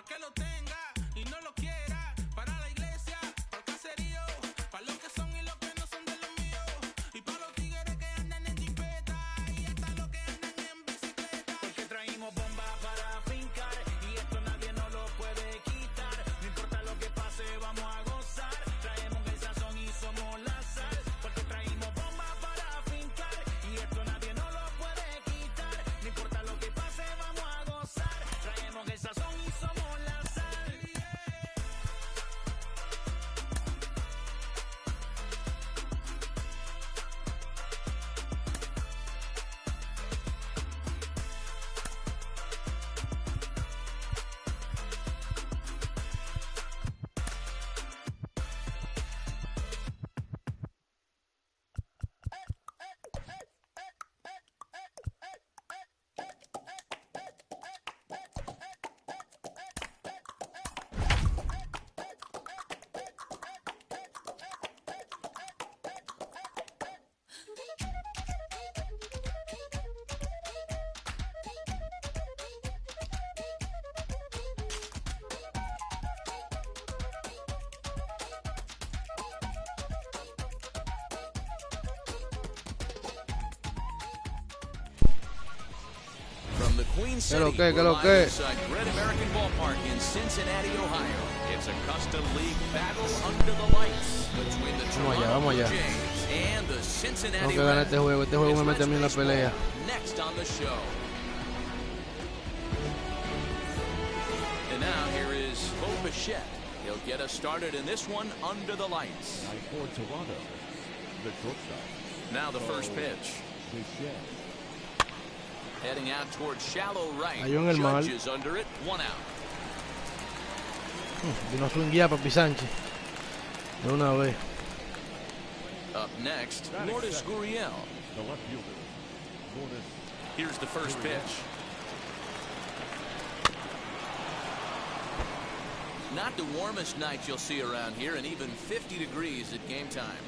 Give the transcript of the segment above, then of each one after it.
que lo tenga y no lo quiera. Para la iglesia, para el caserío, para los que son y los que no son de los míos. Y para los tigres que andan en jipeta y hasta los que andan en bicicleta. Porque traímos bombas para fincar y esto nadie nos lo puede quitar. No importa lo que pase, vamos a gozar. Traemos el sazón y somos la sal. Porque traímos bombas para fincar y esto nadie nos lo puede quitar. No importa lo que pase, vamos a gozar. Traemos el sazón y somos la sal. ¿Qué lo que? ¿Qué lo que? Vamos allá, vamos allá. Tengo que ganar este juego. Este juego me mete a mí en la pelea. And now here is Bichette. He'll get us started in this one under the lights. Now the first pitch. Heading out towards shallow right. Judges under it, 1 out. Vino su guía Papi Sánchez. De una vez. Up next, Lourdes Gurriel. Here's the first pitch. Not the warmest night you'll see around here, and even 50 degrees at game time.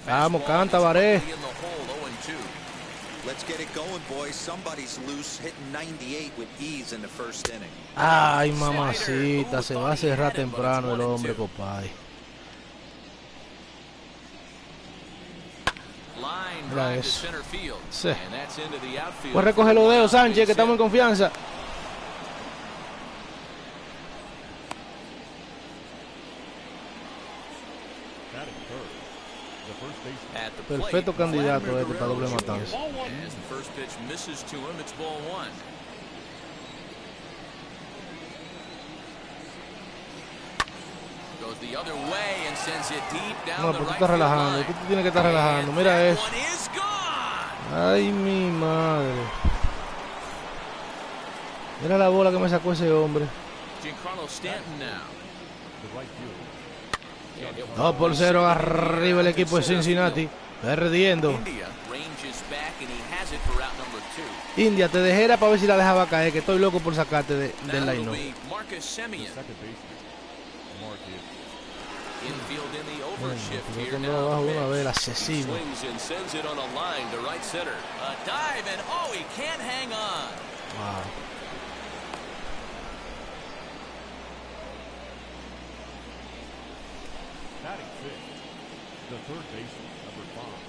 Vamos, canta, Varé. Let's get it going, boys. Somebody's loose, hitting 98 with ease in the first inning. Ay, mamacita, se va a cerrar temprano el hombre, compadre. Mira eso. Sí. Pues recoge los dedos, Sánchez, que estamos en confianza. Perfecto candidato este para doble matanza. No, pero tú estás relajando. Tú tienes que estar relajando. Mira eso. Ay, mi madre. Mira la bola que me sacó ese hombre. Giancarlo Stanton now. 2-0 arriba el equipo de Cincinnati. Perdiendo. India, te dejé para ver si la dejaba caer, que estoy loco por sacarte del line-up. Abajo una vez el asesino. Wow.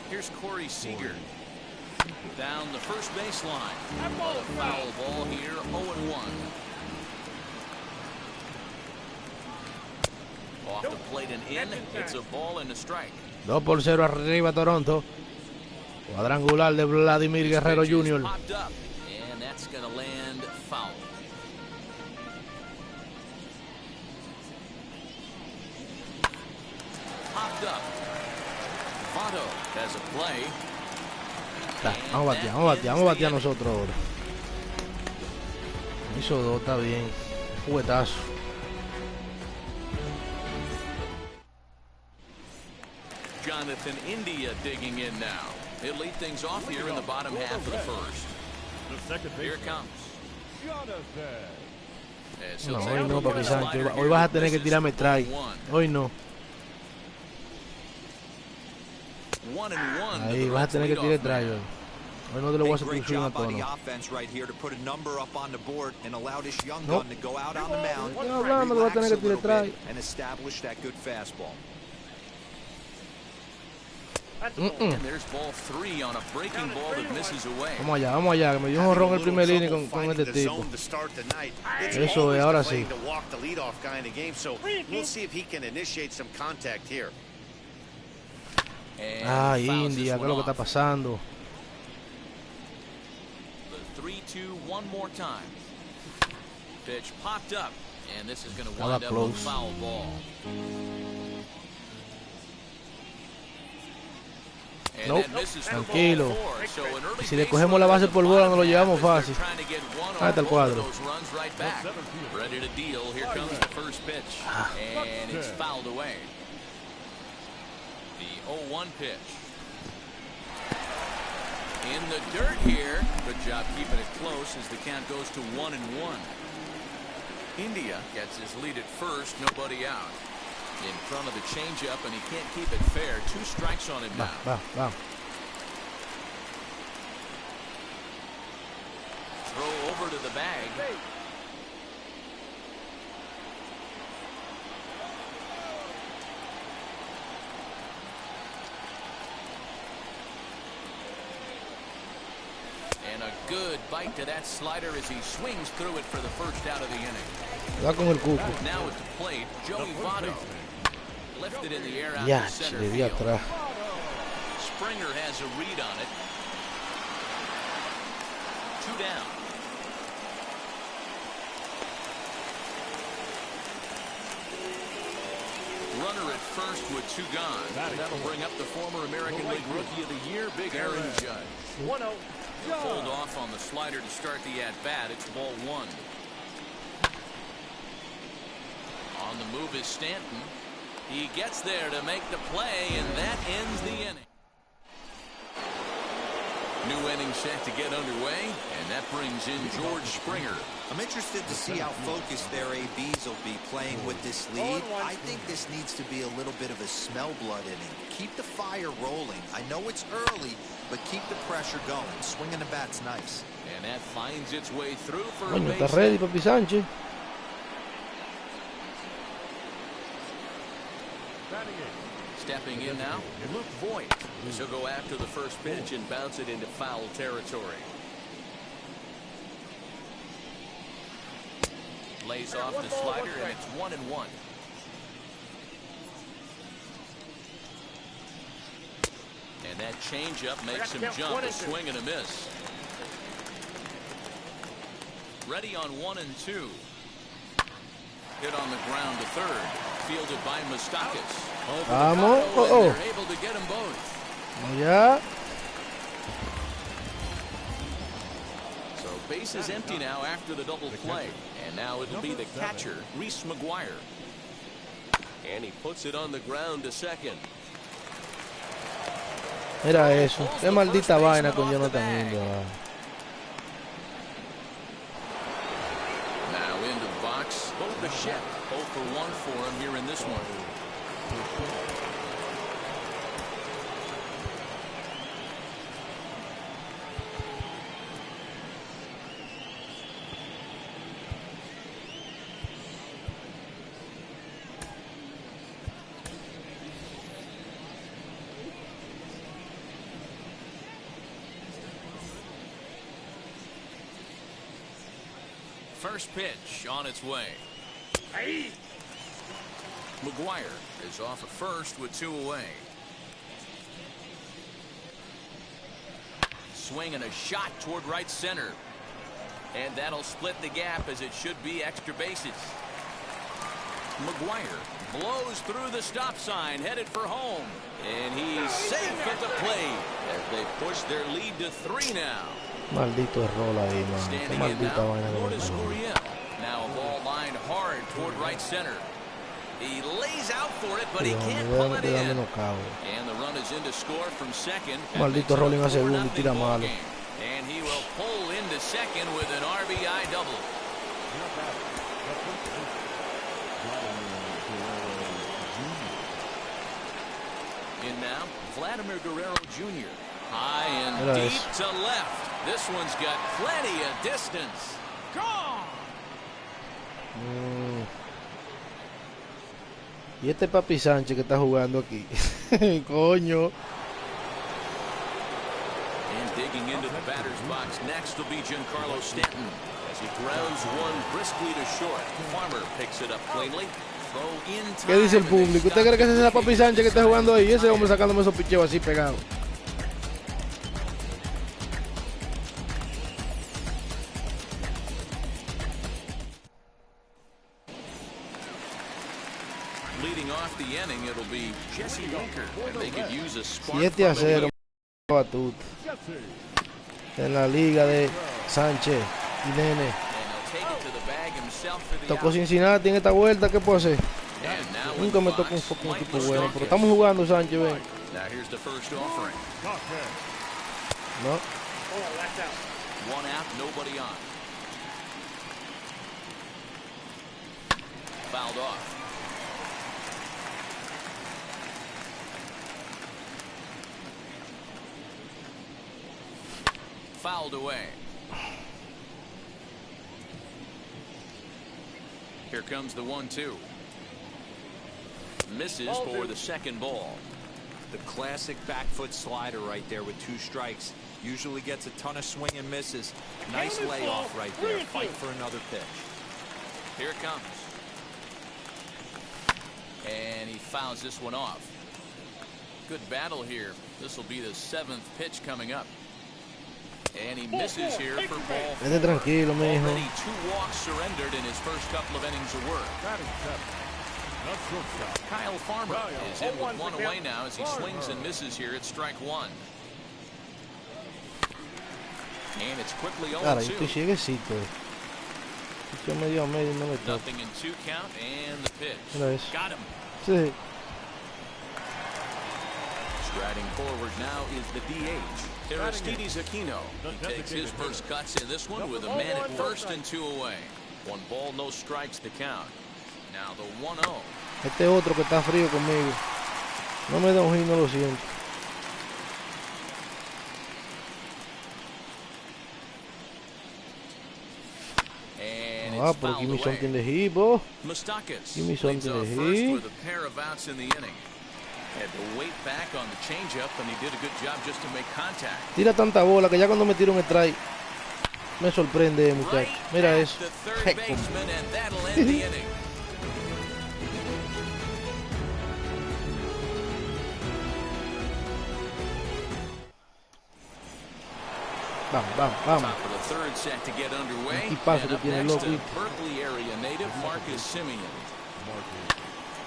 Here's Corey Seager down the first baseline. A foul ball here, 0-1. Off the plate and in. It's a ball and a strike. 2-0 arriba Toronto. Cuadrangular de Vladimir Guerrero Jr. And that's going to land foul. Popped up. Vamo has a play. Vamos a batear nosotros ahora. Hizo 2, está bien. Juguetazo. Jonathan India digging in now. He'll lead things off here in the bottom half of the first. Here it comes. No, hoy no, Papi Sánchez. Hoy vas a tener que tirarme strike. Hoy no. Ahí vas a tener que tirar strike. Hoy no te lo voy a hacer Great swing a job by the tono. offense right here to put a number up on the board and allow this young gun to go out on the mound, Estoy hablando que va a tener relax a que tirar little atrás. bit, and establish that good fastball. And there's ball 3 on a breaking ball that misses away. Vamos allá, que me dio un jorrón el primer inning con este tipo. Eso es, ahora sí. Ay, India, ¿qué es lo que está pasando? The 3-2 one more time. Pitch popped up, and this is going to Estaba wind up a close. foul ball. And Nope, that misses for tranquilo. ball 4. So an early Si le base cogemos la base runner por at the bola, nos lo bottom llevamos half as they're fácil. trying to get one Ahí está el on both of cuadro. those runs right back. Ready to deal. Here comes the first pitch. And it's fouled away. The 0-1 pitch. In the dirt here. Good job keeping it close as the count goes to 1-1. India gets his lead at first, nobody out. In front of the changeup, and he can't keep it fair. 2 strikes on him now. Va. Throw over to the bag. And a good bite to that slider as he swings through it for the first out of the inning. Va con el cuco. Now at the plate, Joey Vamo. Lifted in the air out Ya, to center le di field. atrás. Springer has a read on it. 2 down. Runner at first with 2 gone. That'll bring up the former American League Rookie of the Year, Big Aaron Judge. 1-0. Pulled off on the slider to start the at-bat. It's ball 1. On the move is Stanton. He gets there to make the play, and that ends the inning. New inning set to get underway, and that brings in George Springer. I'm interested to see how focused their ABs will be playing with this lead. I think this needs to be a little bit of a smell blood inning. Keep the fire rolling. I know it's early, but keep the pressure going. Swinging the bat's nice. And that finds its way through for a Coño, base está ready, Papi Sánchez. Stepping in now, Luke Voigt. He'll go after the first pitch and bounce it into foul territory. Lays off the slider, and it's 1-1. And that changeup makes him jump, a swing and a miss. Ready on 1-2. Hit on the ground to third. Fielded by Moustakas. Vamos. They're able to get them both. Ya. So base is empty now after the double play. And now it'll be the catcher, Reese McGuire. And he puts it on the ground to second. Mira eso. Qué maldita vaina con Jonathan India. Now into the box. Bo Bichette. 0 for 1 for him here in this one. First pitch on its way. McGuire is off at first with 2 away. Swing and a shot toward right center. And that'll split the gap as it should be extra bases. McGuire blows through the stop sign, headed for home. And he's safe at the plate as they push their lead to 3 now. Maldito error ahí, man. Qué Standing in maldita now, vaina que Lourdes me pegó. Gurriel. Now a ball lined hard toward right center. He lays out for it, but he can't pull it in. And the run is in to score from second. Maldito rolling a segundo y tira malo. And he will pull into second with an RBI double. In now, Vladimir Guerrero Jr. High and Mira deep eso. to left. This one's got plenty of distance. Gone. Y este Papi Sánchez que está jugando aquí. Coño. And digging into the batter's box next will be Giancarlo Stanton as he grounds one briskly to short. Farmer picks it up cleanly. Throw in time. ¿Qué dice el público? ¿Usted cree que ese es el Papi Sánchez que está jugando ahí? Ese hombre sacándome esos picheos así pegados. Leading off the inning, it'll be Jesse Winker, and they could use a spark 7-0 Batut en la liga de Sánchez y Nene. Tocó Cincinnati en esta vuelta, ¿qué puedo hacer? Nunca me toca un equipo bueno, pero estamos jugando, Sánchez, ven. No. One out, nobody on. Fouled off. Fouled away. Here comes the 1-2. Misses for the second ball. The classic back foot slider right there with 2 strikes. Usually gets a ton of swing and misses. Nice layoff right there. Fight for another pitch. Here it comes. And he fouls this one off. Good battle here. This will be the 7th pitch coming up. And he misses here for ball 4. Tranquilo, mijo. Already 2 walks surrendered in his first couple of innings of work. Kyle Farmer is in with 1 away now as he swings and misses here at strike 1. And it's quickly 0-2. Cara, yo estoy cieguecito. Yo medio a medio no me toca. Nothing in 2 count and the pitch. Mira eso. Got him. Sí. Striding forward now is the DH, Aristides Aquino. He takes his first cuts in this one with a man at first and 2 away. 1 ball, no strikes to count. Now the 1-0. Este otro que está frío conmigo. No me da un hit, no lo siento. Ah, pero give me something to hit, bro. Give me something to hit. With a pair of outs in the inning. Had to wait back on the changeup, and he did a good job just to make contact. Tira tanta bola que ya cuando me tira un strike me sorprende, muchacho. Mira eso. Vamos, vamos, vamos. Un tipazo que tiene el loco. Berkeley area native Marcus Simeon.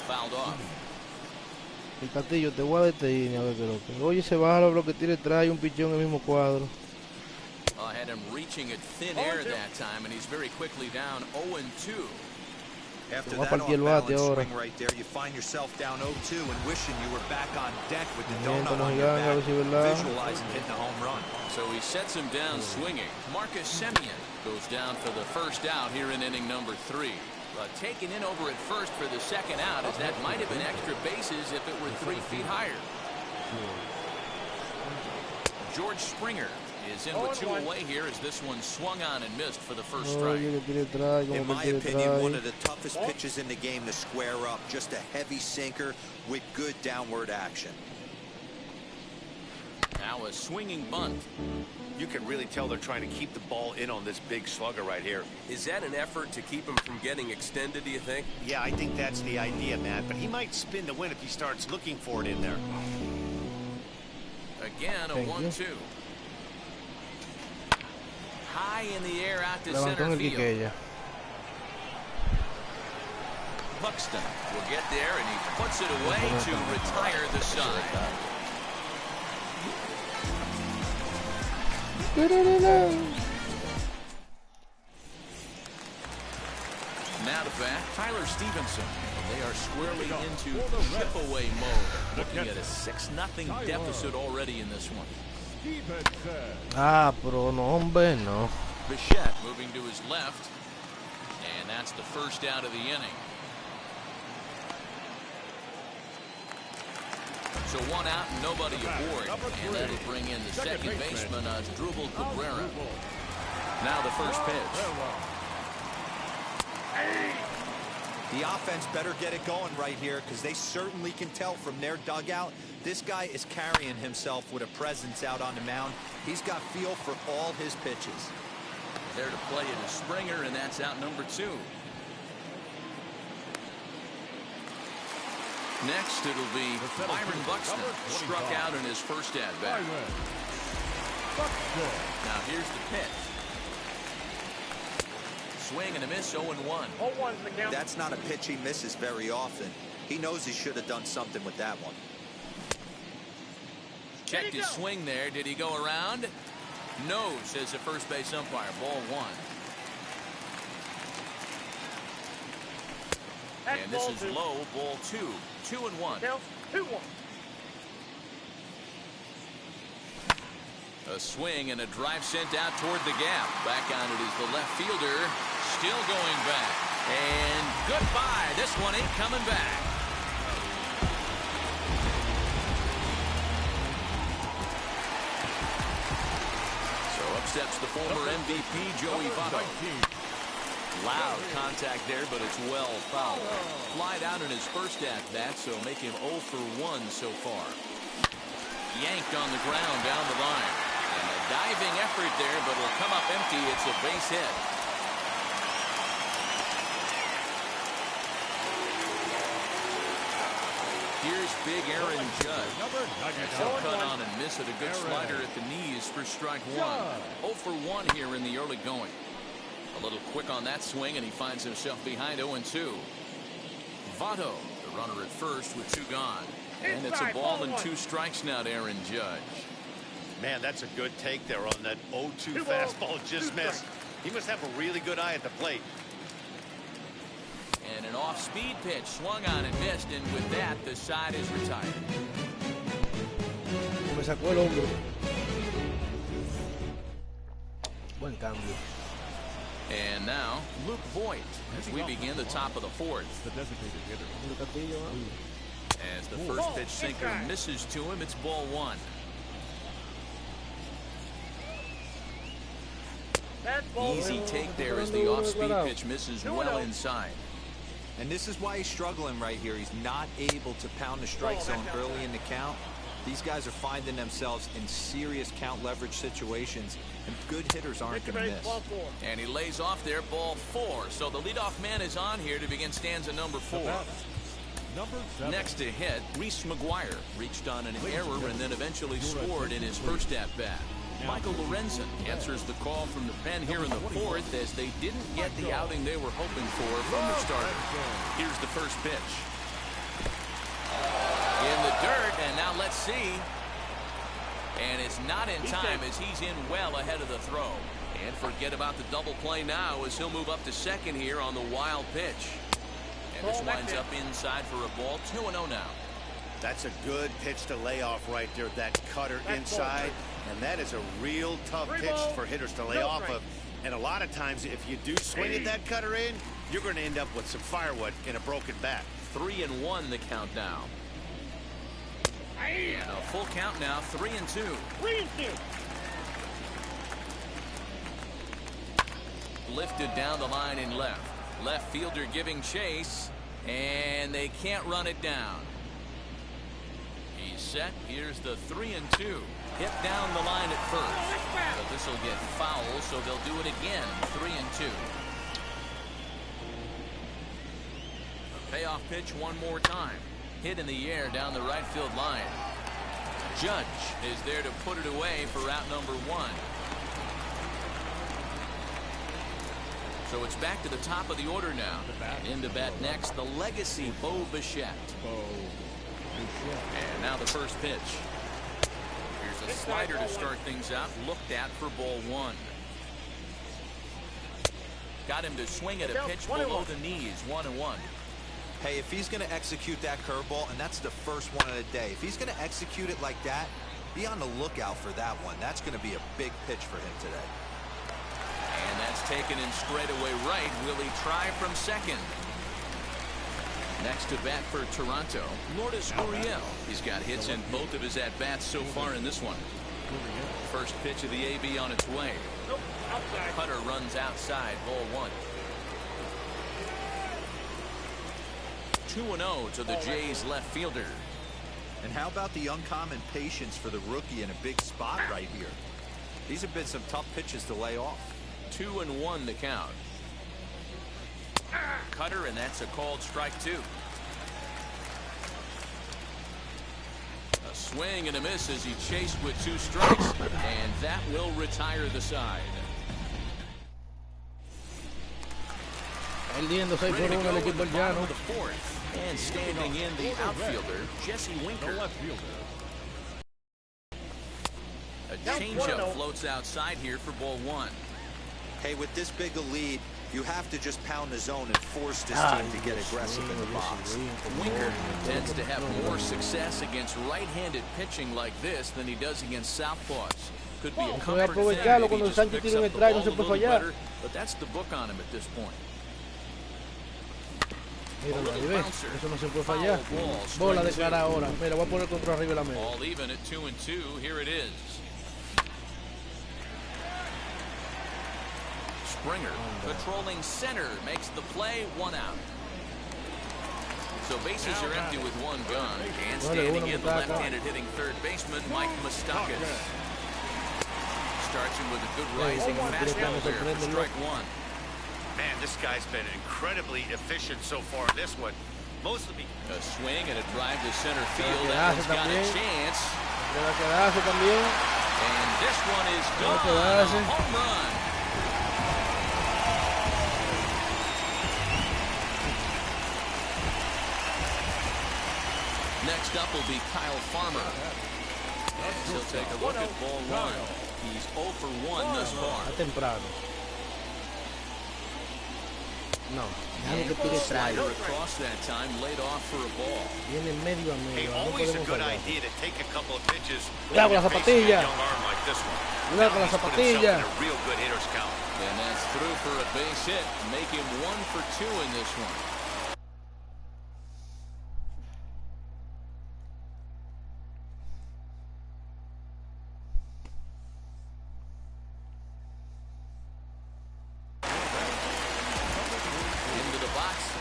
Fouled off. El Castillo, te voy a detener a ver qué lo que. Oye, se baja lo que tire, trae un pichón en el mismo cuadro. I had him reaching at thin air that time, and he's very quickly down 0-2. After that off-balance swing right there, you find yourself down 0-2 and wishing you were back on deck with the donut on your back, visualizing hitting a home run. So he sets him down swinging. Marcus Simeon goes down for the first out here in inning number 3. Taken in over at first for the second out, as that might have been extra bases if it were 3 feet higher. George Springer is in with 2 away here as this one swung on and missed for the first strike. In my opinion, one of the toughest pitches in the game to square up. Just a heavy sinker with good downward action. Now a swinging bunt. You can really tell they're trying to keep the ball in on this big slugger right here. Is that an effort to keep him from getting extended, do you think? Yeah, I think that's the idea, Matt. But he might spin to win if he starts looking for it in there. Again, a 1-2. High in the air out to center field. Buxton will get there, and he puts it away to retire the side. Now to bat, Tyler Stevenson. They are squarely into chip-away mode, looking at a 6-0 deficit already in this one. Ah, pero no, hombre, no. Bichette moving to his left, and that's the first out of the inning. So one out and nobody aboard. And that'll bring in the second baseman, Vladimir Guerrero. Now the first pitch. The offense better get it going right here, because they certainly can tell from their dugout this guy is carrying himself with a presence out on the mound. He's got feel for all his pitches. There to play it is Springer, and that's out number 2. Next, it'll be Byron Buxton, struck out in his first at-bat. Now here's the pitch. Swing and a miss, 0-1. That's not a pitch he misses very often. He knows he should have done something with that one. Checked his swing there. Did he go around? No, says the first base umpire. Ball 1. And this is low, ball 2. 2-1. 2-1. A swing and a drive sent out toward the gap. Back on it is the left fielder. Still going back. And goodbye. This one ain't coming back. So up steps the former MVP, Joey Vamo. Loud contact there, but it's well fouled. Flied out in his first at-bat, so make him 0 for 1 so far. Yanked on the ground down the line. And a diving effort there, but it'll come up empty. It's a base hit. Here's big Aaron Judge. He'll cut on and miss it. A good slider at the knees for strike 1. 0 for 1 here in the early going. A little quick on that swing, and he finds himself behind 0-2. Votto, the runner at first with 2 gone. And it's a ball and 2 strikes now to Aaron Judge. Man, that's a good take there on that 0-2 fastball just missed. He must have a really good eye at the plate. And an off-speed pitch swung on and missed, and with that, the side is retired. Me sacó el hombro. Buen cambio. And now, Luke Voigt, as we begin the top of the 4th. As the first pitch sinker misses to him, it's ball 1. Easy take there as the off-speed pitch misses well inside. And this is why he's struggling right here. He's not able to pound the strike zone early in the count. These guys are finding themselves in serious count leverage situations, and good hitters aren't going to miss. And he lays off there, ball 4. So the leadoff man is on here to begin stanza number 4. Next to hit, Reese McGuire reached on an error and then eventually scored in his first at-bat. Michael Lorenzen answers the call from the pen here in the 4th, as they didn't get the outing they were hoping for from their starter. Here's the first pitch. In the dirt, and now let's see. And it's not in time, as he's in well ahead of the throw. And forget about the double play now, as he'll move up to second here on the wild pitch. And this winds up inside for a ball. 2-0 now. That's a good pitch to lay off right there, that cutter inside. And that is a real tough pitch for hitters to lay off of. And a lot of times, if you do swing at that cutter in, you're going to end up with some firewood in a broken bat. 3-1 the count now. And a full count now, 3-2. 3-2. Lifted down the line in left. Left fielder giving chase, and they can't run it down. He's set. Here's the 3-2. Hit down the line at first. But this will get foul, so they'll do it again. 3-2. A payoff pitch one more time. Hit in the air down the right field line. Judge is there to put it away for out number 1. So it's back to the top of the order now. And in to bat next, the legacy Bo Bichette. And now the first pitch. Here's a slider to start things out. Looked at for ball 1. Got him to swing at a pitch below the knees. 1-1. Hey, if he's going to execute that curveball, and that's the first one of the day, if he's going to execute it like that, be on the lookout for that one. That's going to be a big pitch for him today. And that's taken in straightaway right. Will he try from second? Next to bat for Toronto, Lourdes Gurriel. He's got hits in both of his at-bats so far in this one. First pitch of the AB on its way. Cutter runs outside, ball 1. 2-0 to the Jays left fielder. And how about the uncommon patience for the rookie in a big spot right here? These have been some tough pitches to lay off. 2-1 the count. Cutter, and that's a called strike 2. A swing and a miss as he chased with 2 strikes, and that will retire the side. El día 6-1 el equipo llano. And standing in the outfielder, Jesse Winker. A changeup floats outside here for ball 1. Hey, with this big a lead, you have to just pound the zone and force this team to get aggressive in the box. Winker tends to have more success against right-handed pitching like this than he does against southpaws. Could be a comfort thing, maybe he just picks up the ball a little better, but that's the book on him at this point. Míralo ahí, ¿ves? Eso no se puede fallar. Bola de cara ahora. Mira, voy a poner contra arriba la media. All even at 2-2. Here it is. Springer patrolling center makes the play. 1 out. So bases are empty with 1 gun. And standing in the left-handed hitting third baseman Mike Moustakas. Starts him with a good rising fastball there for strike 1. Man, this guy's been incredibly efficient so far in this one. Mostly a swing and a drive to center field. That one's got a chance. And this one is gone. Home run. Next up will be Kyle Farmer. And he'll take a look at ball 1. He's 0 for 1 thus far. No, déjalo que tire strike. Across that time, laid off for a ball. Viene medio a medio. Hey, always a good idea to take a couple of pitches. Cuidado con la zapatilla. Cuidado con la zapatilla. Real good hitter's count. And that's through for a base hit. Make him 1 for 2 in this one.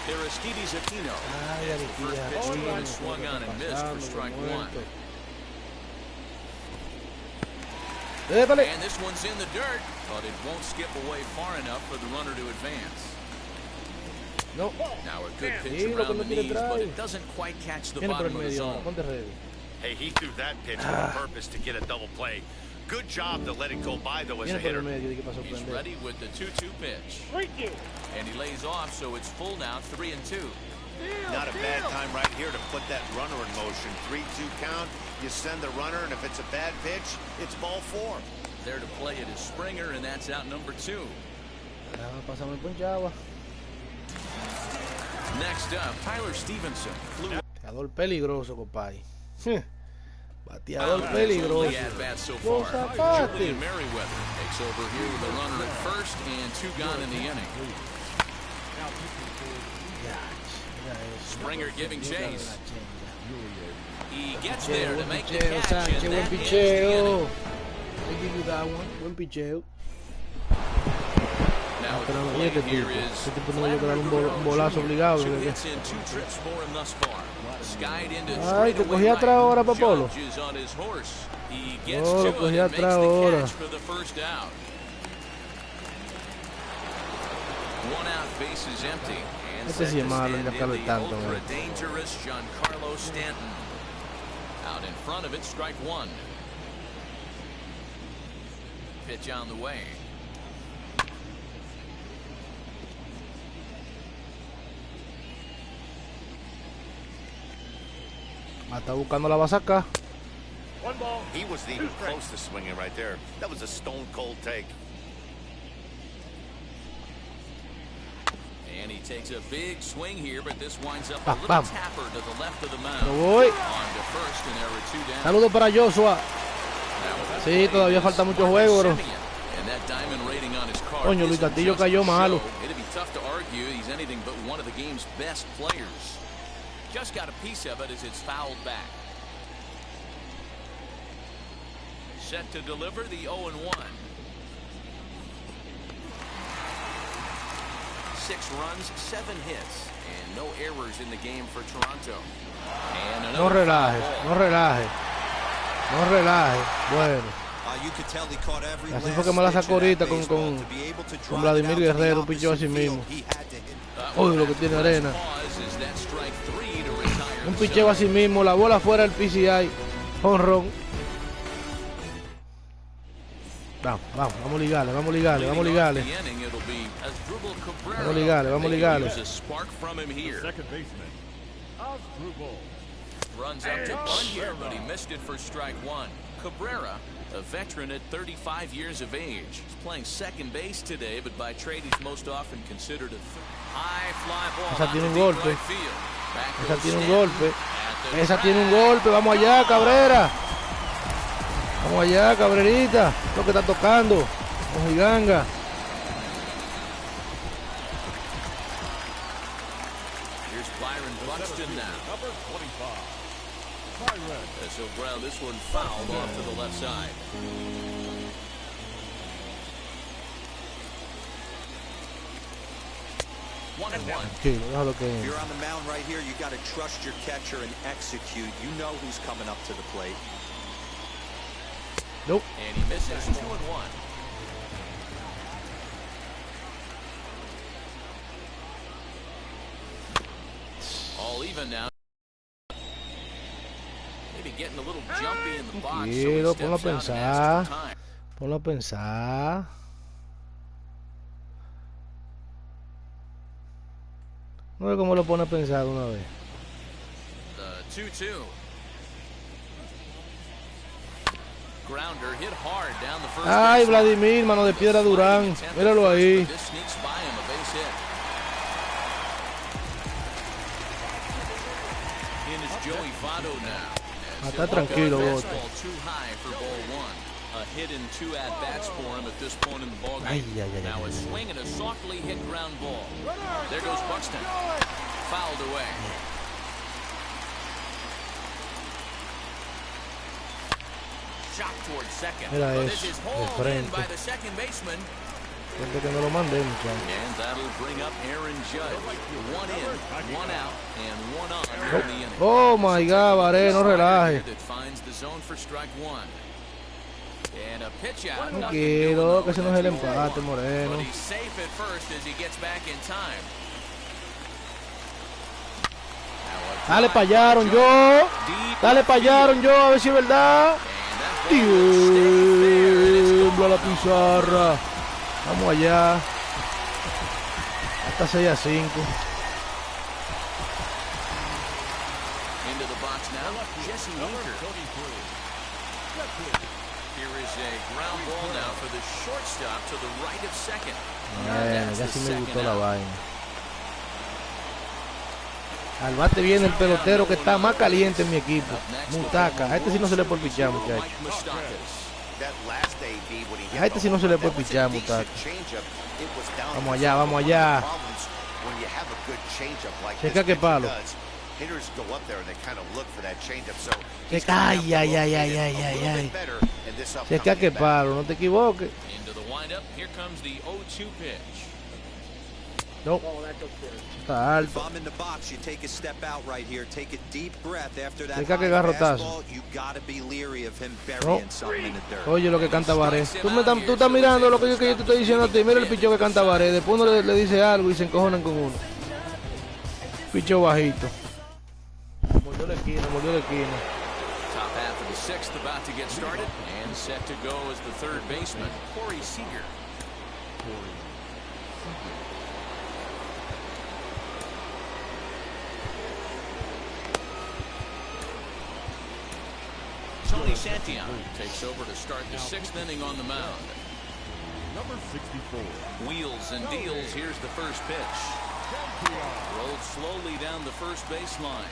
Aristides Aquino. First pitch swung on and missed for strike 1. And this one's in the dirt, but it won't skip away far enough for the runner to advance. No. Now a good pitch around the knees, but it doesn't quite catch the bottom of the zone. Hey, he threw that pitch on purpose to get a double play. Good job to let it go by, though, as a hitter. He's ready with the 2-2 pitch. And he lays off, so it's full now, 3-2. Not a bad time right here to put that runner in motion. 3-2 count, you send the runner, and if it's a bad pitch, it's ball 4. There to play it is Springer, and that's out number 2. Next up, Tyler Stevenson. Bateador peligroso, compadre. Bateador peligroso. So far. Julian Merriweather takes over here with a runner at first and 2 gone in the inning. Springer giving chase. He gets there to make the catch. And that ends the inning. I give you that one. Buen picheo. Now the play here is Vladimir Guerrero Jr. It's in 2 trips for him thus far. Skied into straightaway right. Judges on his horse. He gets to it and makes the catch for the first out. 1 out, base is empty. And set to stand in the ultra dangerous Giancarlo Stanton. Out in front of it, strike 1. Pitch on the way. Está buscando la basaca. He wasn't even close to swinging right there. That was a stone cold take. And he takes a big swing here, but this winds up a little tapper to the left of the mound. Voy. On to first, and there were 2 down. Saludos para Joshua. Sí, todavía falta mucho juego, bro. And that diamond rating on his card. Coño, Luis Castillo cayó malo. It'd be tough to argue he's anything but one of the game's best players. Just got a piece of it as it's fouled back. Set to deliver the 0-1. 6 runs, 7 hits, and no errors in the game for Toronto. And no relaje, no relaje, no relaje. Bueno. Así fue que me la sacó ahorita con Vladimir Guerrero, un picheo así mismo. Uy, lo que tiene arena. Un picheo así mismo, la bola fuera del PCI, jonrón. Vamos a ligarle, vamos a ligarle, vamos a ligarle. Vamos a ligarle, vamos a ligarle. Runs up to bunt here, but he missed it for strike 1. Cabrera, a veteran at 35 years of age, is playing second base today, but by trade he's most often considered a high fly ball. Esa tiene un golpe. Esa tiene un golpe. Esa tiene un golpe. Vamos allá, Cabrera. Vamos allá, Cabrerita. Lo que está tocando. Con Giganga. Here's Byron Buxton now. Number 25. So Brown, this one fouled off to the left side. One and one. If you're on the mound right here, you got to trust your catcher and execute. You know who's coming up to the plate. Nope. And he misses 2-1. All even now. Getting a little jumpy in the box. Quiero, ponlo a pensar. Ponlo a pensar. No ve cómo lo pone a pensar una vez. 2-2. Grounder hit hard down the first. Ay, Vladimir, mano de piedra Durán. Míralo ahí. Joey Vamo now. Está tranquilo, Bote. A hit and 2 at-bats for him at this point in the ballgame. Now a swing and a softly hit ground ball. There goes Buxton. Fouled away. Shot towards second. Mira But eso, this is de hauled in frente. by the second baseman. Gente que no lo mandé, muchachos. And that'll bring up Aaron Judge. 1 in, 1 out, and 1 on here in the inning. Oh my God, Varé, no relaje. That finds the zone for strike 1. And a pitch out. No quiero que se nos el empate, Moreno. But he's safe at first as he gets back in time. Dale para allá, Aaron, yo. Dale para allá, Aaron, yo, a ver si es verdad. Tiembla la pizarra. Vamos allá. Hasta 6-5. Into the box now. Jesse Winker. Here is a ground ball now for the shortstop to the right of second. Bueno, ya sí me gustó la vaina. Al bate viene el pelotero que está más caliente en mi equipo. Mutaca. A este sí no se le puede pichar, muchachos. A este sí no se le puede pichar, Mutaca. Vamos allá, vamos allá. Checa que palo. Ay, ay, ay, ay, ay, ay, ay. Checa que palo, no te equivoques. No, está alto. Checa que garrotazo. No. Oye lo que canta Varé. Tú estás mirando lo que yo te estoy diciendo a ti. Mira el picheo que canta Varé. Después uno le dice algo y se encojonan con uno. Picheo bajito. Mordió la esquina, mordió la esquina. Top half of the sixth about to get started and set to go as the third baseman, Corey Seager. Tony Santillan takes over to start the sixth inning on the mound. Number 64. Wheels and deals. Here's the first pitch. Rolled slowly down the first baseline.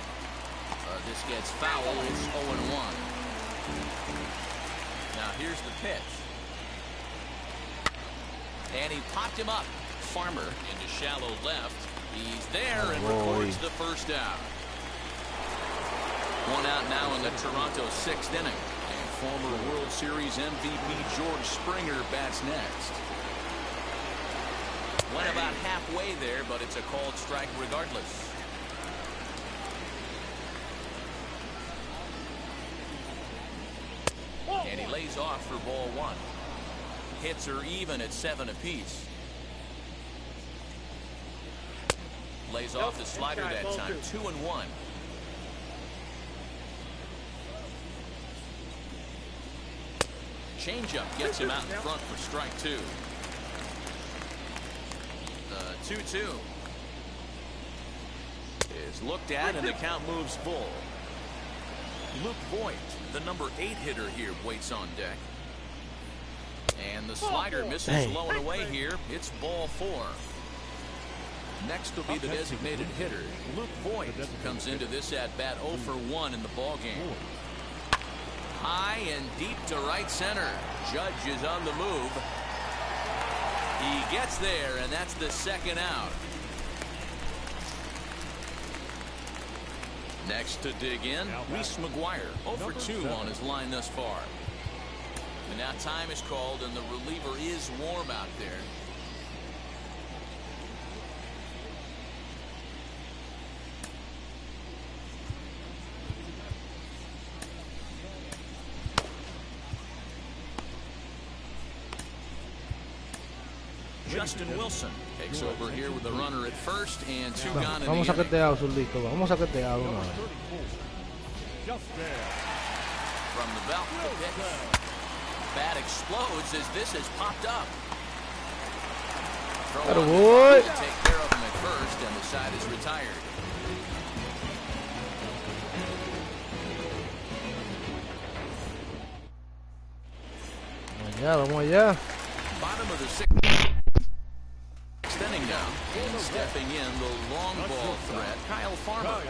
This gets foul. It's 0-1. Now here's the pitch. And he popped him up. Farmer into shallow left. He's there and records the first out. One out now in the Toronto sixth inning. And former World Series MVP George Springer bats next. Went about halfway there, but it's a called strike regardless. And he lays off for ball one. Hits are even at 7 apiece. Lays off the slider that time. 2-1. Changeup gets him out in front for strike 2. 2-2 is looked at, and the count moves full. Luke Voigt, the number 8 hitter here, waits on deck. And the slider misses low and away here. It's ball 4. Next will be the designated hitter. Luke Voigt comes into this at bat 0 for 1 in the ball game. High and deep to right center. Judge is on the move. He gets there, and that's the second out. Next to dig in, Reese McGuire, 0 for 2 on his line thus far. And now time is called, and the reliever is warm out there. Justin Wilson takes over here with the runner at first and 2 gone in the inning. Vamos a saquetear, Zurdito. Vamos a saquetear una. From the belt, the pitch. Bat explodes as this has popped up. Throw on to take care of him at first, and the side is retired. Allá, vamos allá. Bottom of the 6th inning now, and stepping in the long ball threat, Kyle Farmer.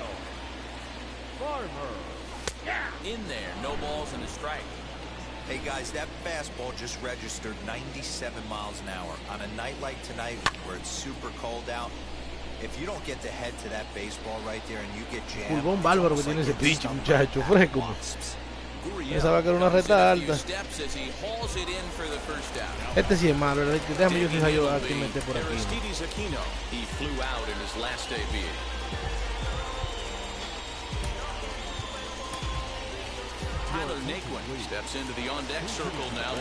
In there, no balls and a strike. Hey guys, that fastball just registered 97 miles an hour. On a night like tonight where it's super cold out, if you don't get the head to that baseball right there and you get jammed, Pulgón bárbaro que tiene ese pinche muchacho, fresco. Pensaba que era una reta alta. Este sí es malo, déjame yo fijar yo aquí meter por aquí. He flew out in his last debut. Tyler Naquin steps into the on-deck circle now.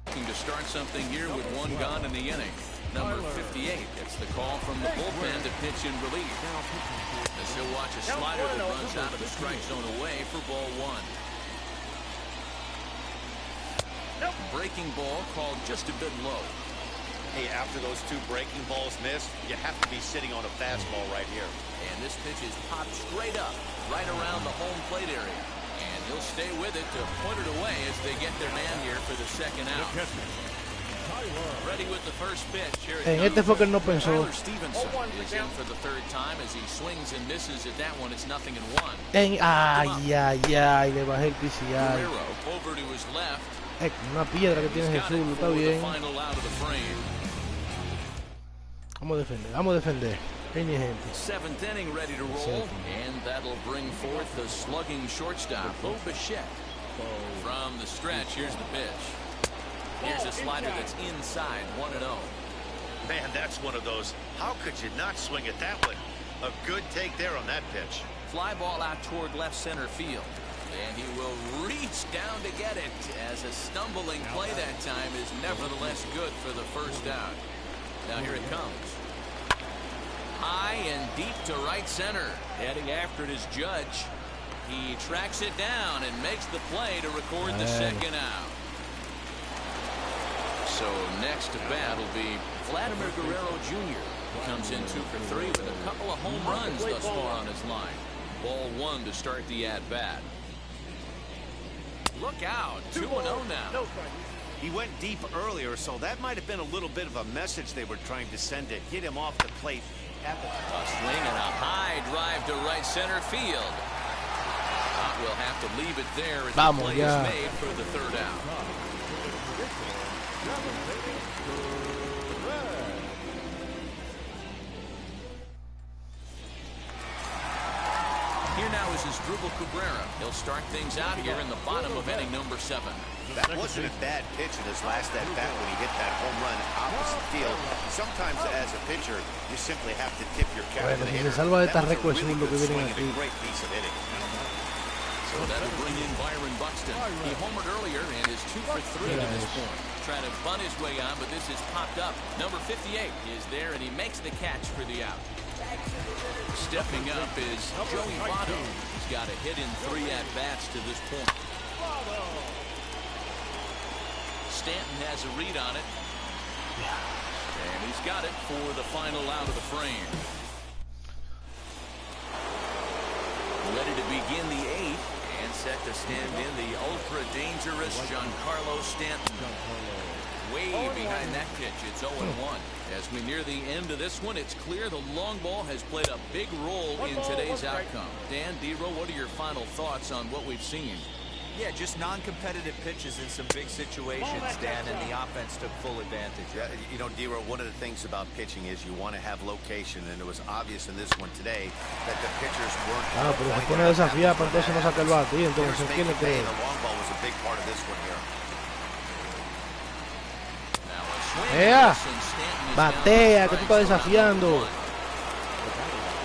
Looking to start something here with 1 gone in the inning. Number 58 gets the call from the bullpen to pitch in relief. As he'll watch a slider that runs out of the strike zone away for ball 1. Breaking ball called just a bit low. Hey, after those 2 breaking balls missed, you have to be sitting on a fastball right here. And this pitch is popped straight up, right around the home plate area. And he'll stay with it to put it away as they get their man here for the second out. Ready with the first pitch. Here este fue que él no pensó. Stevenson is in for the 3rd time as he swings and misses at that one. It's 0-1. Ay, ay, ay, le bajé el PCI. Guerrero over to his left. Una piedra que tiene Jesús, está bien. Vamos a defender. Any gente. 7th inning ready to roll, and that'll bring forth the slugging shortstop, Bo Bichette. From the stretch, here's the pitch. Here's a slider that's inside, 1-0. Man, that's one of those. How could you not swing at that one? A good take there on that pitch. Fly ball out toward left center field. And he will reach down to get it, as a stumbling play that time is nevertheless good for the first out. Now here it comes. High and deep to right center. Heading after it is Judge. He tracks it down and makes the play to record the second out. So next to bat will be Vladimir Guerrero Jr. Comes in 2 for 3 with a couple of home runs thus far on his line. Ball 1 to start the at-bat. Look out, 2-0 now. He went deep earlier, so that might have been a little bit of a message they were trying to send to hit him off the plate. A swing and a high drive to right center field. We'll have to leave it there as the play is made for the 3rd out. Here now is Vladimir Guerrero. He'll start things out here in the bottom of inning number 7. That wasn't a bad pitch in his last at-bat when he hit that home run opposite field. Sometimes as a pitcher, you simply have to tip your cap to the hitter. Se salva de That esta was a recuerdo really good que viene swing and aquí. a great piece of hitting. So that'll bring in Byron Buxton. He homered earlier and is 2 for 3 to this point. Trying to bunt his way on, but this is popped up. Number 58 is there, and he makes the catch for the out. Stepping up is Joey Vamo. He's got a hit in 3 at-bats to this point. Stanton has a read on it. And he's got it for the final out of the frame. Ready to begin the 8th. And set to stand in the ultra-dangerous Giancarlo Stanton. Way behind that pitch, it's 0-1. As we near the end of this one, it's clear the long ball has played a big role in today's outcome. Dan, D-Row, what are your final thoughts on what we've seen? Yeah, just non-competitive pitches in some big situations, Dan, and the offense took full advantage. Yeah, you know, D-Row, one of the things about pitching is you want to have location, and it was obvious in this one today that the pitchers weren't. Ah, pero se pone a desafiar para entonces no sacar el bate. Entonces tiene que. The long ball was a big part of this one here. ¡Ea! Batea, que tú estás desafiando.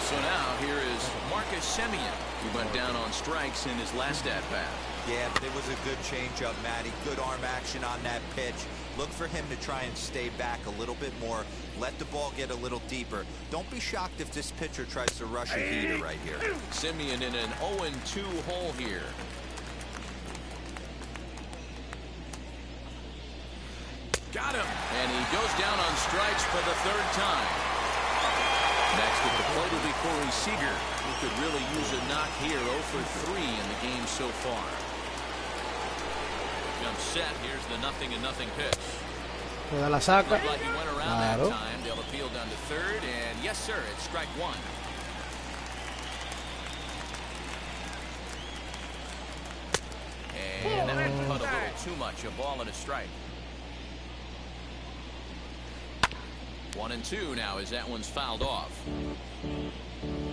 So now here is Marcus Semien, who went down on strikes in his last at-bat. Yeah, but it was a good changeup, Matty. Good arm action on that pitch. Look for him to try and stay back a little bit more. Let the ball get a little deeper. Don't be shocked if this pitcher tries to rush a heater right here. Semien in an 0-2 hole here. Got him, and he goes down on strikes for the 3rd time. Next at the plate will be Corey Seager, who could really use a knock here. 0 for 3 in the game so far. Comes set. Here's the 0-0 pitch. Toda la saca. Looked like he went around that time. They'll appeal down to 3rd, and yes, sir, it's strike 1. And that one cut a little too much. A ball and a strike. 1-2 now as that one's fouled off.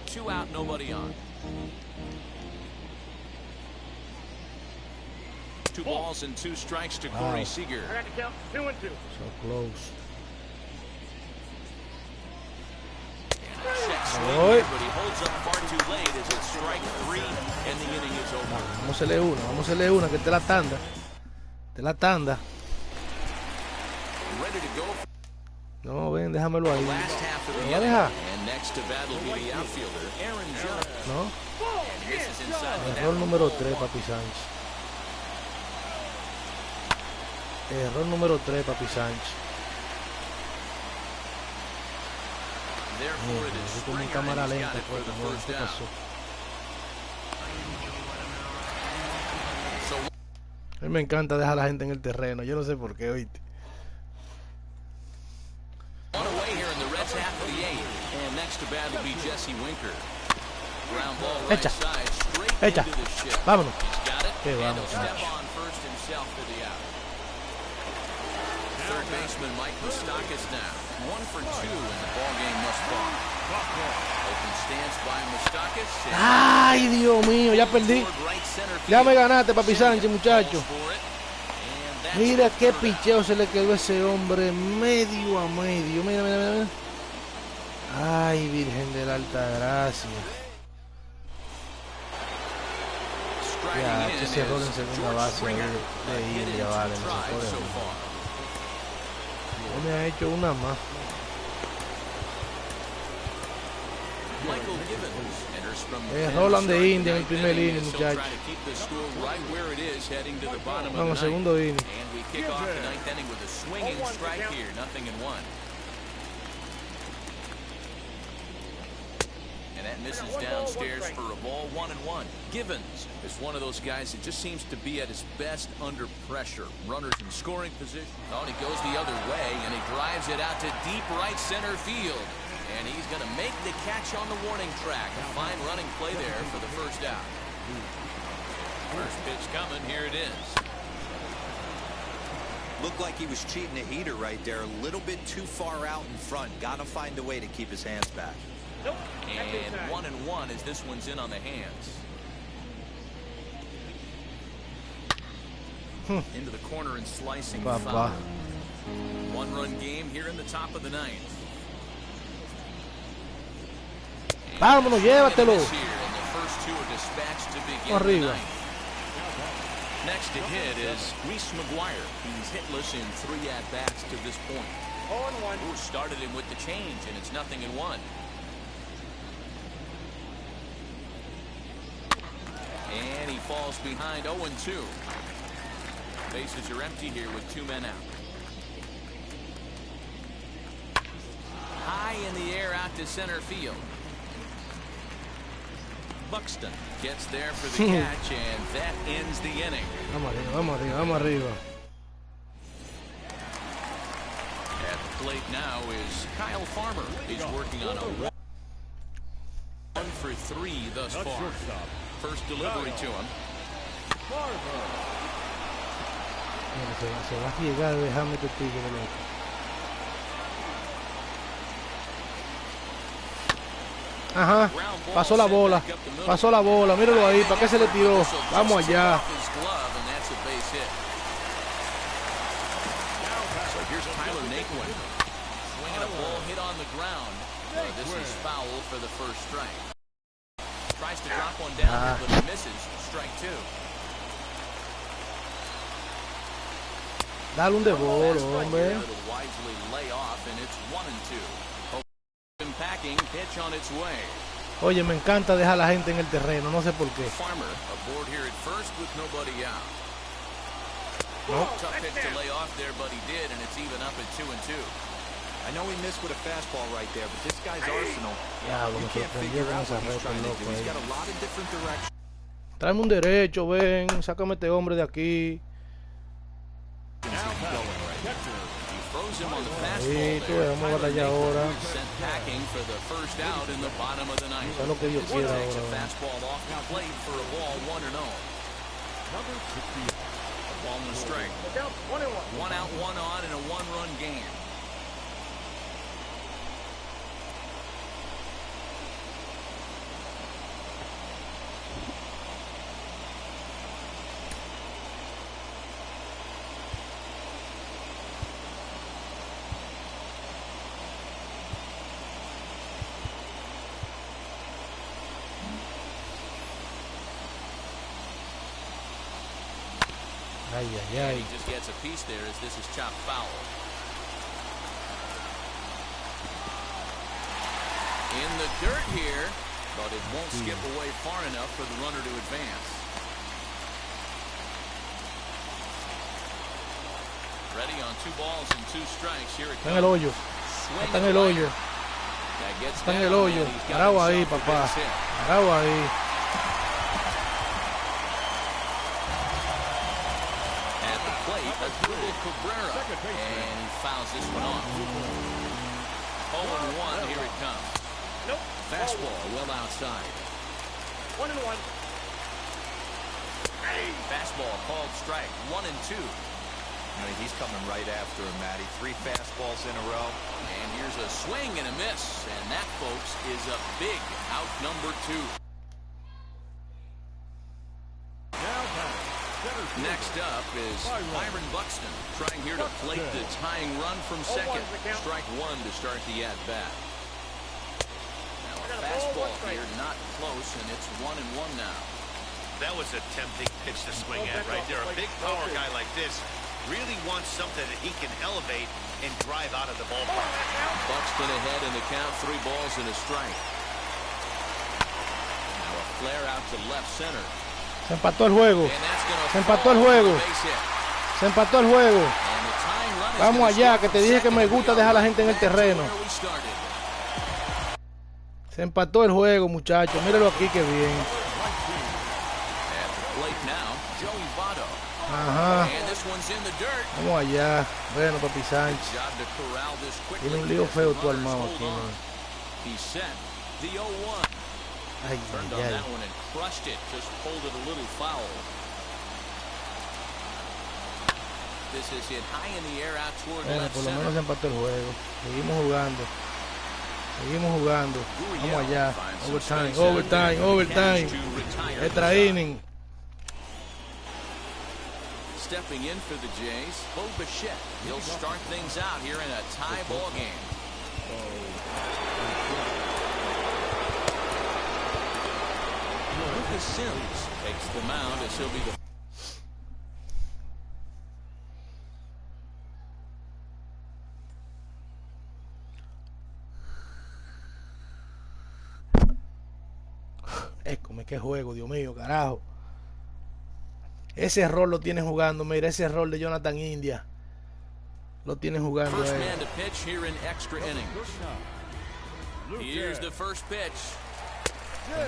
2 out, nobody on. 2 balls and 2 strikes to Corey Seager. I got to count 2-2. So close. Check swing, but he holds up far too late as it's strike 3 and the inning is over. Vamos a hacerle una, que te la tanda. Te la tanda. Ready to go. No, ven, déjamelo ahí. Last half of the ¿Lo va a dejar? and next to bat will be the outfielder, Aaron Jones. No. And this is inside the Error net. número 3, Papi Sánchez. Error número 3, Papi Sánchez. Therefore, it is Es como en Springer, cámara and he's lenta, got it for pues, the como first esto down. pasó. So A mí me encanta dejar a la gente en el terreno. Yo no sé por qué, oíste. on away here in the Reds half of the 8th. And next to bat will be Jesse Winker. Ground ball right Echa. side, straight Echa. into the ship. Vámonos. He's got it, Que and vamos, he'll step macho. on first himself for the out. Third baseman Mike Moustakas now. 1 for 2 in the ball game thus far. Open stance by Moustakas. Ay, Dios mío, ya perdí. Right center Ya me field. ganaste, Papi Sánchez, muchacho. Falls for it, and that's Mira the qué third out. picheo se le quedó a ese hombre medio a medio. Mira, mira, mira. Ay, Virgen de la Alta Gracia. Striding Ya, in ese error en is segunda George base Springer. de A hit in India, 2 vale, no se tries puede. so far. No me ha hecho una más. Michael Gibbons enters from the Roland de start India en el tonight, primer batting, inning, so muchacho. trying to keep the score right where it is, heading to the bottom of Vamos, the segundo ninth. inning. And we kick off the 9th inning with a swinging strike here, 0-1. And that misses downstairs for a ball, 1-1. Gibbons is one of those guys that just seems to be at his best under pressure. Runners in scoring position. Oh, and he goes the other way, and he drives it out to deep right center field. And he's going to make the catch on the warning track. A fine running play there for the first out. First pitch coming, here it is. Looked like he was cheating a heater right there. A little bit too far out in front. Got to find a way to keep his hands back. And 1-1 as this one's in on the hands. Into the corner and slicing foul. One-run game here in the top of the ninth. Vámonos, llévatelo. Arriba. Next to hit is Reese McGuire. He's hitless in 3 at-bats to this point. Who started him with the change, and it's 0-1. And he falls behind 0-2. Bases are empty here with 2 men out. High in the air out to center field. Buxton gets there for the catch, and that ends the inning. Vamos arriba, vamos arriba, vamos arriba. At the plate now is Kyle Farmer. He's working on a 1 for 3 thus far. First delivery to him. Se va a llegar, déjame que te diga. Ajá, pasó la bola, míralo ahí, ¿para qué se le tiró? Vamos allá. Dale un de bolo, hombre. Oye, me encanta dejar a la gente en el terreno, no sé por qué. No. I know he missed with a fastball right there, but this guy's arsenal. Diablo, me sorprendió con esa recta, loco. He's got a lot of different directions. Tráeme un derecho, ven, sácame este hombre de aquí. Sí, tú vamos a batallar ahora. Eso es lo que Dios quiera ahora. One out, one on in a one-run game. Ay, ay, ay. He just gets a piece there as this is chopped foul. In the dirt here, but it won't skip away far enough for the runner to advance. Ready on 2 balls and 2 strikes. Here it comes. Está en el hoyo. Está en el hoyo. Está en el hoyo. Parado ahí, papá. Parado ahí. Cabrera, and he fouls this one off. 0-1, here it comes. Fastball well outside. 1-1. Fastball called strike. 1-2. I mean, he's coming right after him, Matty. 3 fastballs in a row. And here's a swing and a miss, and that, folks, is a big out number 2. Next up is Byron Buxton, trying here to plate the tying run from second. Strike 1 to start the at-bat. Now a fastball here, not close, and it's 1-1 now. That was a tempting pitch to swing at right there. A big power guy like this really wants something that he can elevate and drive out of the ballpark. Buxton ahead in the count, 3 balls and a strike. Now a flare out to left center. Se empató el juego. Se empató el juego. Se empató el juego. Vamos allá, que te dije que me gusta dejar a la gente en el terreno. Se empató el juego, muchachos. Míralo aquí, que bien. Ajá. Vamos allá. Bueno, papi Sánchez. Tiene un lío feo tu armado aquí, ¿no? Ay, turned on that one and crushed it. Just pulled it a little foul. This is hit high in the air out toward left por lo center. menos se empató el juego. Seguimos jugando. Seguimos jugando. Vamos allá. Overtime. Extra inning. Stepping in for the Jays, Bo Bichette. He'll start things out here in a tie ball game. Lucas Sims takes the mound as he'll be the Écome, qué juego, Dios mío, carajo. Ese error lo tiene jugando, mira, ese error de Jonathan India. Lo tiene jugando first él. man to pitch here in extra innings. Here's the first pitch.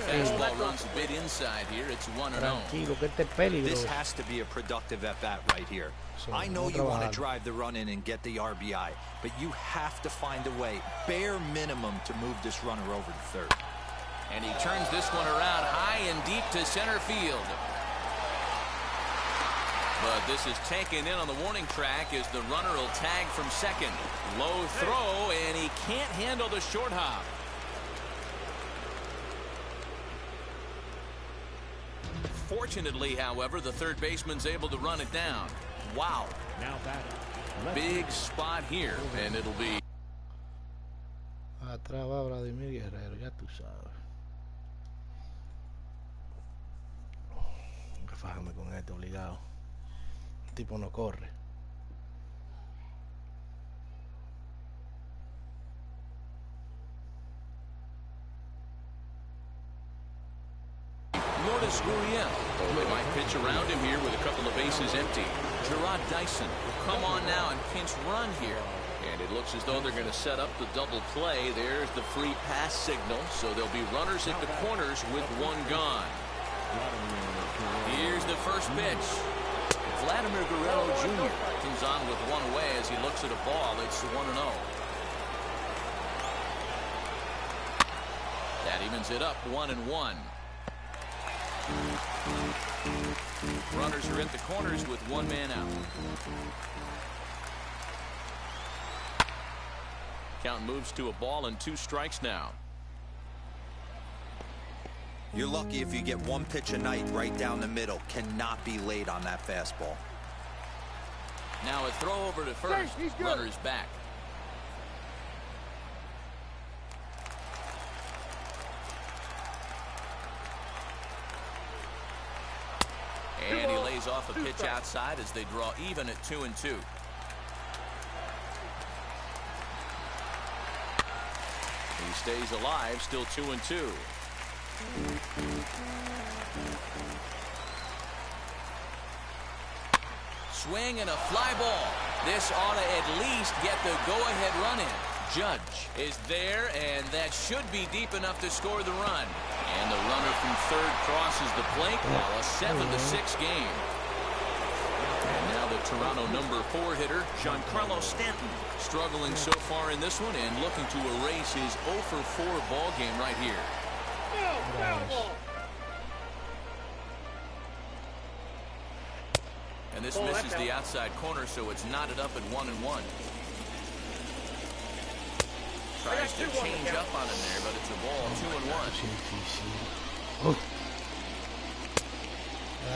Fastball runs a bit inside here. It's 1-0. Tranquilo, que este peligro. This has to be a productive at-bat right here. I know you want to drive the run in and get the RBI, but you have to find a way, bare minimum, to move this runner over to third. And he turns this one around high and deep to center field. But this is taken in on the warning track as the runner will tag from second. Low throw, and he can't handle the short hop. Fortunately, however, the third baseman's able to run it down. Wow. Big spot here, and it'll be... Atrás va Vladimir Guerrero, ya tú sabes. Que fájame con este obligado. El tipo no corre. Lourdes Gurriel. They might pitch around him here with a couple of bases empty. Gerard Dyson will come on now and pinch run here. And it looks as though they're going to set up the double play. There's the free pass signal. So there'll be runners at the corners with one gone. Here's the first pitch. Vladimir Guerrero Jr. comes on with one away as he looks at a ball. It's 1-0. That evens it up 1-1. Runners are at the corners with one man out. Count moves to a ball and 2 strikes now. You're lucky if you get one pitch a night right down the middle. Cannot be late on that fastball. Now a throw over to first. Runner's back. And he lays off a pitch outside as they draw even at 2-2. He stays alive, still 2-2. Swing and a fly ball. This ought to at least get the go-ahead run in. Judge is there, and that should be deep enough to score the run. And the runner from third crosses the plate. Now a 7-6 game. And now the Toronto #4 hitter, Giancarlo Stanton, struggling so far in this one and looking to erase his 0-for-4 ball game right here. And this misses the outside corner, so it's knotted up at 1-1. Tries to change up on him there, but it's a ball 2-1.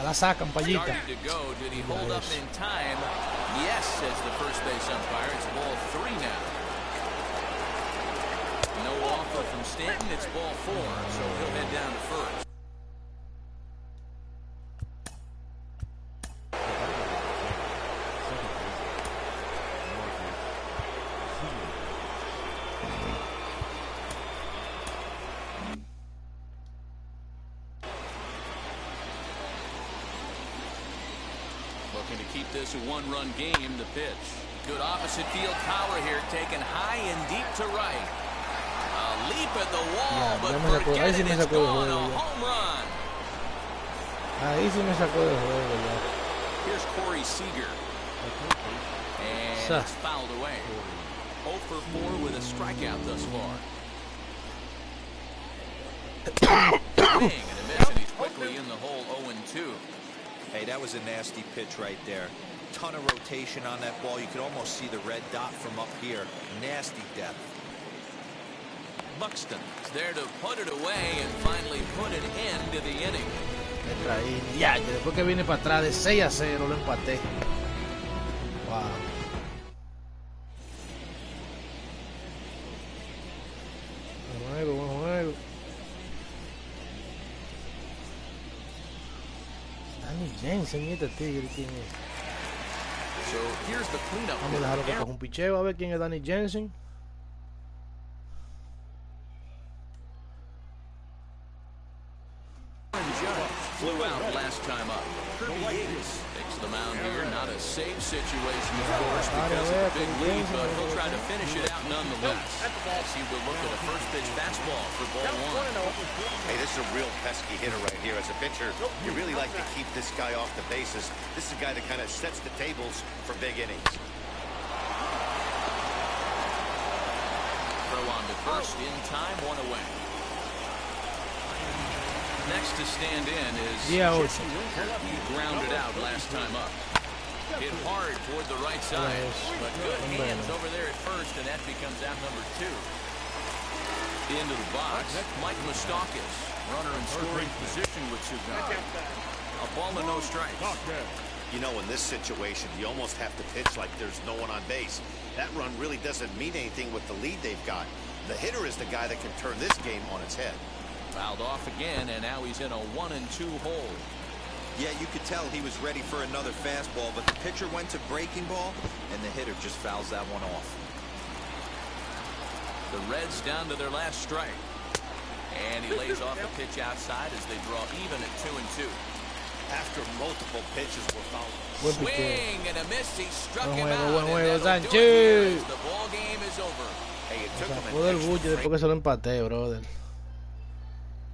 La sacan, payita. Starting to go. Did he hold up in time? Yes, says the first base umpire. It's ball 3 now. No offer from Stanton. It's ball 4, so he'll head down to first. Looking to keep this a 1-run game. The pitch. Good opposite field power here, taken high and deep to right. A leap at the wall, but forget it, it's gone. A home run. Ahí sí me sacó de juego ya. Here's Corey Seager. And it's fouled away. 0-for-4 with a strikeout thus far. Swing and a miss, and he's quickly in the hole 0-2. Hey, that was a nasty pitch right there. Ton of rotation on that ball. You could almost see the red dot from up here. Nasty depth. Buxton is there to put it away and finally put an end to the inning. Ya, después que viene para atrás de 6-0 lo empaté. Wow. Buen juego. Danny Jensen, este tigre, ¿quién es? So here's the cleanup. Vamos a dejarlo que coja un picheo a ver quién es Danny Jensen. Flew out last time up. Takes the mound here. Not a safe situation, of course, because of the big lead, but he'll try to finish it out nonetheless. As he will look at a first pitch fastball for ball one. Hey, this is a real pesky hitter right here. As a pitcher, you really like to keep this guy off the bases. This is a guy that kind of sets the tables for big innings. Throw on to first in time, one away. Next to stand in is he grounded out last time up. Hit hard toward the right side, but good hands over there at first, and that becomes out number 2. Into the box, Mike Moustakas, runner in scoring position with Sugar. A ball and no strikes. You know, in this situation, you almost have to pitch like there's no one on base. That run really doesn't mean anything with the lead they've got. The hitter is the guy that can turn this game on its head. Fouled off again, and now he's in a 1-2 hole. Yeah, you could tell he was ready for another fastball, but the pitcher went to breaking ball, and the hitter just fouls that one off. The Reds down to their last strike. And he lays off the pitch outside as they draw even at 2-2. After multiple pitches were fouled. Swing and a miss. He struck him out. Sánchez. The ball game is over. Hey, it took him Joder, Buche, después que se lo empaté, brother.